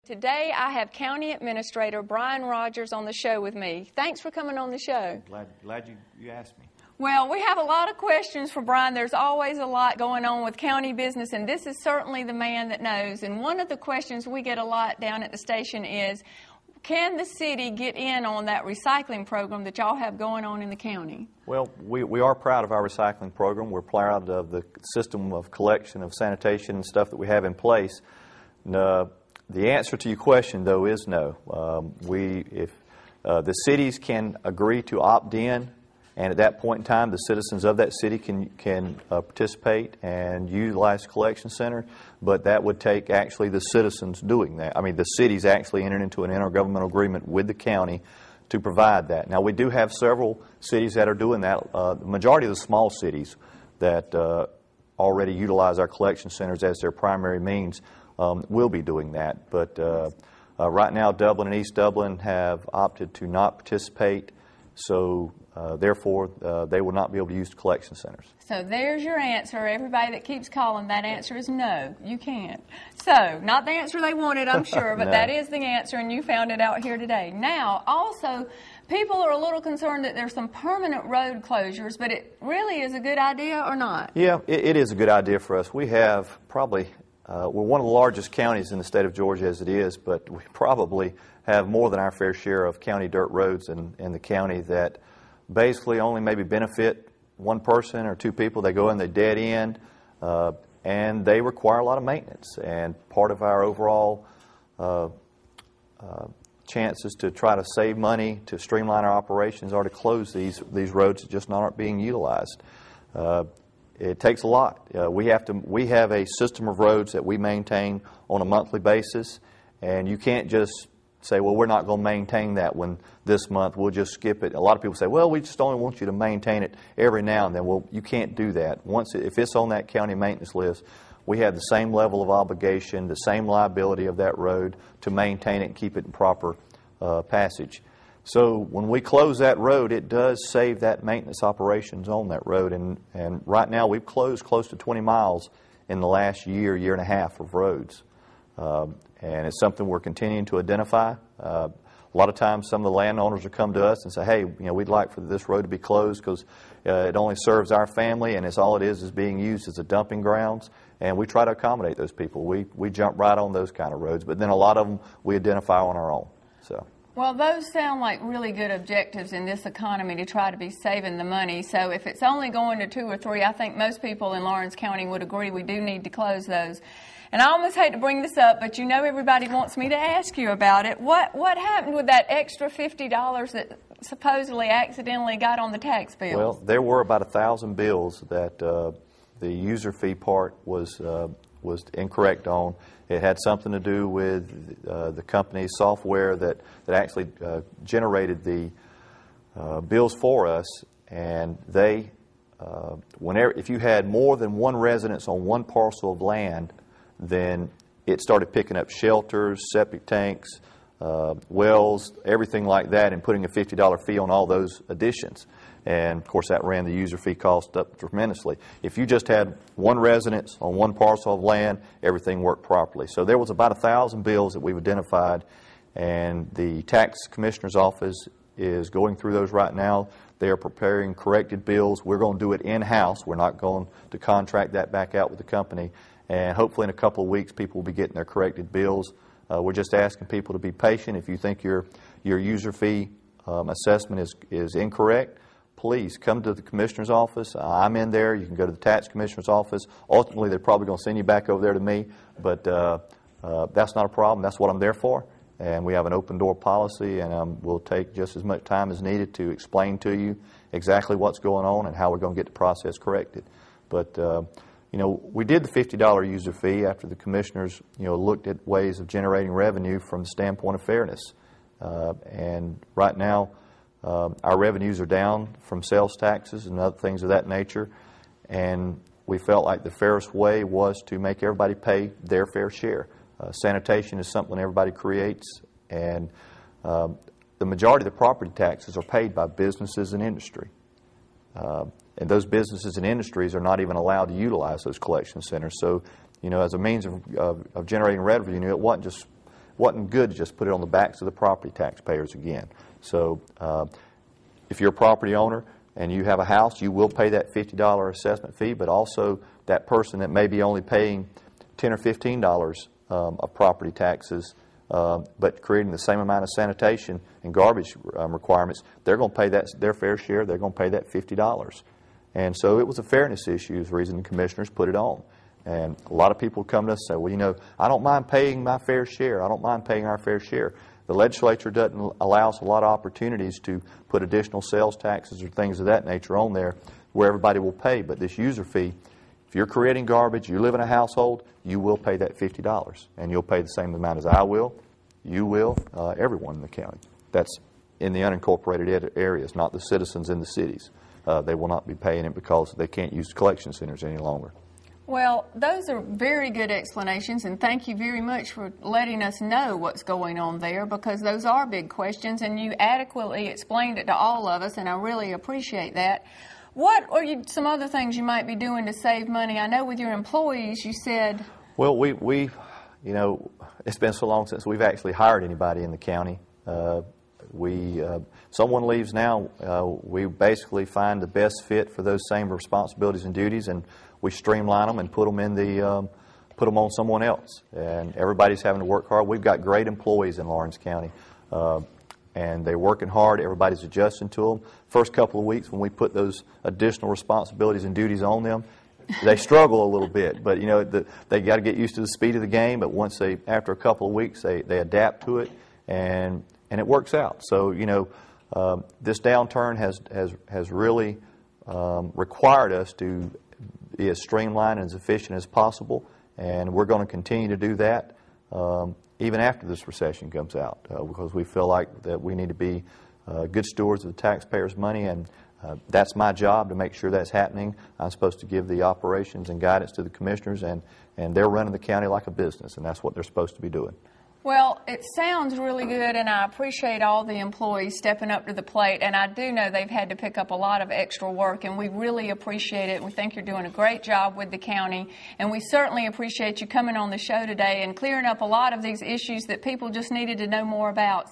Today I have County Administrator Brian Rogers on the show with me. Thanks for coming on the show. Glad you asked me. Well, we have a lot of questions for Brian. There's always a lot going on with county business, and this is certainly the man that knows. And one of the questions we get a lot down at the station is, can the city get in on that recycling program that y'all have going on in the county? Well, we are proud of our recycling program. We're proud of the system of collection of sanitation and stuff that we have in place. The answer to your question, though, is no. If the cities can agree to opt in, and at that point in time, the citizens of that city can participate and utilize the collection center, but that would take actually the citizens doing that. I mean, the cities actually entering into an intergovernmental agreement with the county to provide that. Now, we do have several cities that are doing that. The majority of the small cities that already utilize our collection centers as their primary means will be doing that. But right now, Dublin and East Dublin have opted to not participate, so therefore they will not be able to use the collection centers. So there's your answer. Everybody that keeps calling, that answer is no, you can't. So, not the answer they wanted, I'm sure, but No. That is the answer, and you found it out here today. Now, also, people are a little concerned that there's some permanent road closures, but it really is a good idea or not? Yeah, it is a good idea for us. We have probably, we're one of the largest counties in the state of Georgia as it is, but we probably have more than our fair share of county dirt roads in the county that basically only maybe benefit one person or two people. They go in, they dead end, and they require a lot of maintenance. And part of our overall chances to try to save money, to streamline our operations, are to close these roads that just aren't being utilized. It takes a lot. We have a system of roads that we maintain on a monthly basis, and you can't just say, well, we're not going to maintain that one this month, we'll just skip it. A lot of people say, well, we just only want you to maintain it every now and then. Well, you can't do that. If it's on that county maintenance list, we have the same level of obligation, the same liability of that road to maintain it and keep it in proper passage. So when we close that road, it does save that maintenance operations on that road. And right now we've closed close to 20 miles in the last year and a half of roads. And it's something we're continuing to identify. A lot of times some of the landowners will come to us and say, hey, we'd like for this road to be closed because it only serves our family, and it's all it is being used as a dumping grounds. And we try to accommodate those people. We jump right on those kind of roads, but then a lot of them we identify on our own. So. Well, those sound like really good objectives in this economy to try to be saving the money. So if it's only going to 2 or 3, I think most people in Lawrence County would agree we do need to close those. And I almost hate to bring this up, but everybody wants me to ask you about it. What happened with that extra $50 that supposedly accidentally got on the tax bill? Well, there were about 1,000 bills that the user fee part was incorrect on. It had something to do with the company's software that actually generated the bills for us, and they, if you had more than one residence on one parcel of land, then it started picking up shelters, septic tanks, wells, everything like that, and putting a $50 fee on all those additions. And of course that ran the user fee cost up tremendously. If you just had one residence on one parcel of land, everything worked properly. So there was about 1,000 bills that we've identified, and the tax commissioner's office is going through those right now. They are preparing corrected bills. We're going to do it in-house. We're not going to contract that back out with the company. And hopefully in a couple of weeks people will be getting their corrected bills. We're just asking people to be patient. If you think your user fee assessment is incorrect, please come to the commissioner's office. I'm in there. You can go to the tax commissioner's office. Ultimately, they're probably going to send you back over there to me, but that's not a problem. That's what I'm there for. And we have an open door policy, and we'll take just as much time as needed to explain to you exactly what's going on and how we're going to get the process corrected. But we did the $50 user fee after the commissioners looked at ways of generating revenue from the standpoint of fairness. And right now, our revenues are down from sales taxes and other things of that nature, and we felt like the fairest way was to make everybody pay their fair share. Sanitation is something everybody creates, and the majority of the property taxes are paid by businesses and industry. And those businesses and industries are not even allowed to utilize those collection centers. So, as a means of generating revenue, it wasn't just wasn't good to just put it on the backs of the property taxpayers again. So if you're a property owner and you have a house, you will pay that $50 assessment fee, but also that person that may be only paying $10 or $15 of property taxes, but creating the same amount of sanitation and garbage requirements, they're going to pay their fair share. They're going to pay that $50. And so it was a fairness issue, is the reason the commissioners put it on. And a lot of people come to us and say, well, you know, I don't mind paying my fair share. I don't mind paying our fair share. The legislature doesn't allow us a lot of opportunities to put additional sales taxes or things of that nature on there where everybody will pay. But this user fee, if you're creating garbage, you live in a household, you will pay that $50. And you'll pay the same amount as I will, you will, everyone in the county. That's in the unincorporated areas, not the citizens in the cities. They will not be paying it because they can't use collection centers any longer. Well, those are very good explanations, and thank you very much for letting us know what's going on there, because those are big questions, and you adequately explained it to all of us, and I really appreciate that. What are some other things you might be doing to save money? I know with your employees you said... Well, we you know, it's been so long since we've actually hired anybody in the county. Someone leaves now, we basically find the best fit for those same responsibilities and duties, and we streamline them and put them on someone else. And everybody's having to work hard. We've got great employees in Lawrence County, and they're working hard. Everybody's adjusting to them. First couple of weeks when we put those additional responsibilities and duties on them, they struggle a little bit. But you know, they got to get used to the speed of the game. But after a couple of weeks, they adapt to it, and it works out. So you know, this downturn has really required us to be as streamlined and as efficient as possible, and we're going to continue to do that even after this recession comes out, because we feel like that we need to be good stewards of the taxpayers' money, and that's my job to make sure that's happening. I'm supposed to give the operations and guidance to the commissioners, and they're running the county like a business, and that's what they're supposed to be doing. Well, it sounds really good, and I appreciate all the employees stepping up to the plate, and I do know they've had to pick up a lot of extra work, and we really appreciate it. We think you're doing a great job with the county, and we certainly appreciate you coming on the show today and clearing up a lot of these issues that people just needed to know more about.